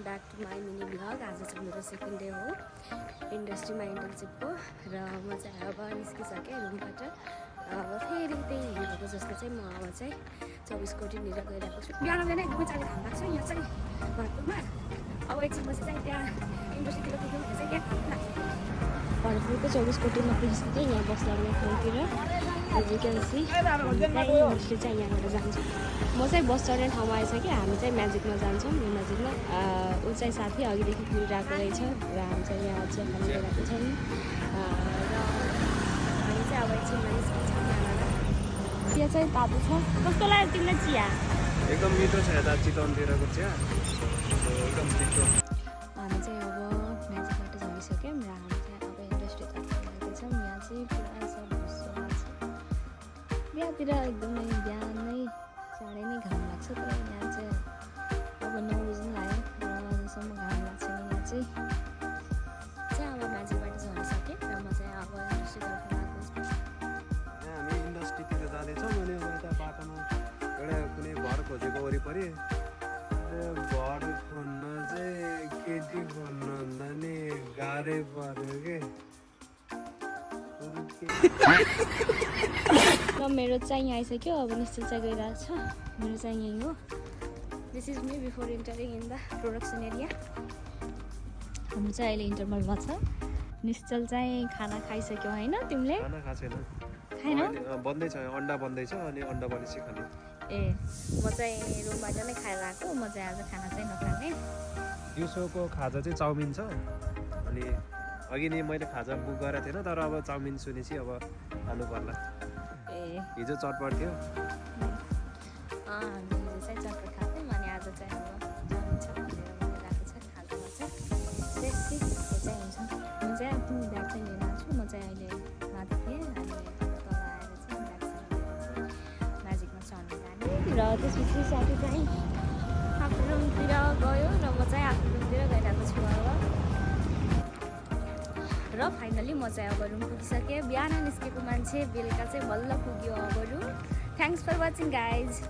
Back to my mini vlog. आज चाहिँ मेरो सेकेन्ड डे हो इन्डस्ट्रीमा इन्टर्नसिपको र म चाहिँ अब निस्किसकेँ रुमबाट। अब फेरि त्यही हिँडेको जस्तो चाहिँ म अब चाहिँ 24 कोटीनिर गइरहेको छु। बिहान बिहान एकदमै चाहिँ घाम लाग्छ यहाँ चाहिँ भरतपुरमा। अब एकछिनपछि चाहिँ त्यहाँ इन्डस्ट्रीतिर पुग्यो भने चाहिँ यहाँ घाम लाग्छ। भरतपुरको 24 कोटीमा पुगिसकेँ। यहाँ बस लाग्ने ठाउँतिर इन्डस्ट्री चाहिँ यहाँबाट जान्छ। म चाहिँ बस चढ्ने ठाउँमा आइसकेँ। हामी चाहिँ म्याजिकमा जान्छौँ। यो म्याजिकमा ऊ चाहिँ साथी अघिदेखि कुरिरहेको रहेछ र हामी चाहिँ यहाँ चाहिँ खाना गइरहेको छौँ। र हामी चाहिँ अब एकछिनमा निस्किन्छौँ यहाँबाट। चिया चाहिँ तातो छ। कस्तो लाग्यो तिमीलाई चिया? एकदम मिठो छ यता चितवनतिरको चिया एकदम मिठो। हामी चाहिँ अब म्याजिकबाट झरिसक्यौँ र हामी चाहिँ अब इन्डस्ट्रीतर्फ लाग्दैछौँ। यहाँ चाहिँ पुरा सब बिहातिर एकदमै बिहानै चाँडै नै घाम लाग्छ। तर यहाँ चाहिँ अब 9 बजी लाग्यो र अझसम्म घाम लाग्छ। यहाँ चाहिँ अब म्याजिकबाट झरिसकेँ र म चाहिँ अब इन्डस्ट्रीतर्फ गएको छु। हामी इन्डस्ट्रीतिर जाँदैछौँ अनि यता बाटोमा एउटा कुनै घर खोजेको वरिपरि घर खोज्न चाहिँ केटी खोज्न भन्दा नि गाह्रै पर्यो के। र मेरो चाहिँ यहाँ आइसक्यो। अब निश्चल चाहिँ गइरहेको छ। मेरो चाहिँ यहीँ हो। This is me before entering in the production area. हाम्रो चाहिँ अहिले इन्टरभलमा छ। निश्चल चाहिँ खाना खाइसक्यो होइन? तिमीले खाना खाएको छैन? खाएन? बन्दैछ, अन्डा बन्दैछ अनि अन्डा बनेपछि खाने। ए म चाहिँ रुमबाट नै खाएर आएको। म चाहिँ आज खाना चाहिँ नखाने। दिउँसोको खाजा चाहिँ चाउमिन छ। अनि अघि नै मैले खाजा बुक गरेको थिएन तर अब चाउमिन सुनेपछि अब खानु पर्ला। ए हिजो चटपट थियो। हामी हिजो चाहिँ चटपट खाएको थियौँ अनि आज चाहिँ अब चाउमिन छ भनेर गएको छ खाजामा चाहिँ टेस्टी के चाहिँ हुन्छ। म चाहिँ आफ्नो ब्याग चाहिँ लिएर आएको छु। म चाहिँ अहिले माथि थिएँ अनि तल आएर चाहिँ ब्याग चाहिँ म्याजिकमा चढ्नु जाने र त्यसपछि साथी चाहिँ आफ्नो रुमतिर गयो र म चाहिँ आफ्नो रुमतिर गइरहेको छु अब। र फाइनली म चाहिँ अब रुम पुगिसकेँ। बिहान निस्केको मान्छे बेलुका चाहिँ बल्ल पुग्यो अब room. Thanks for watching guys.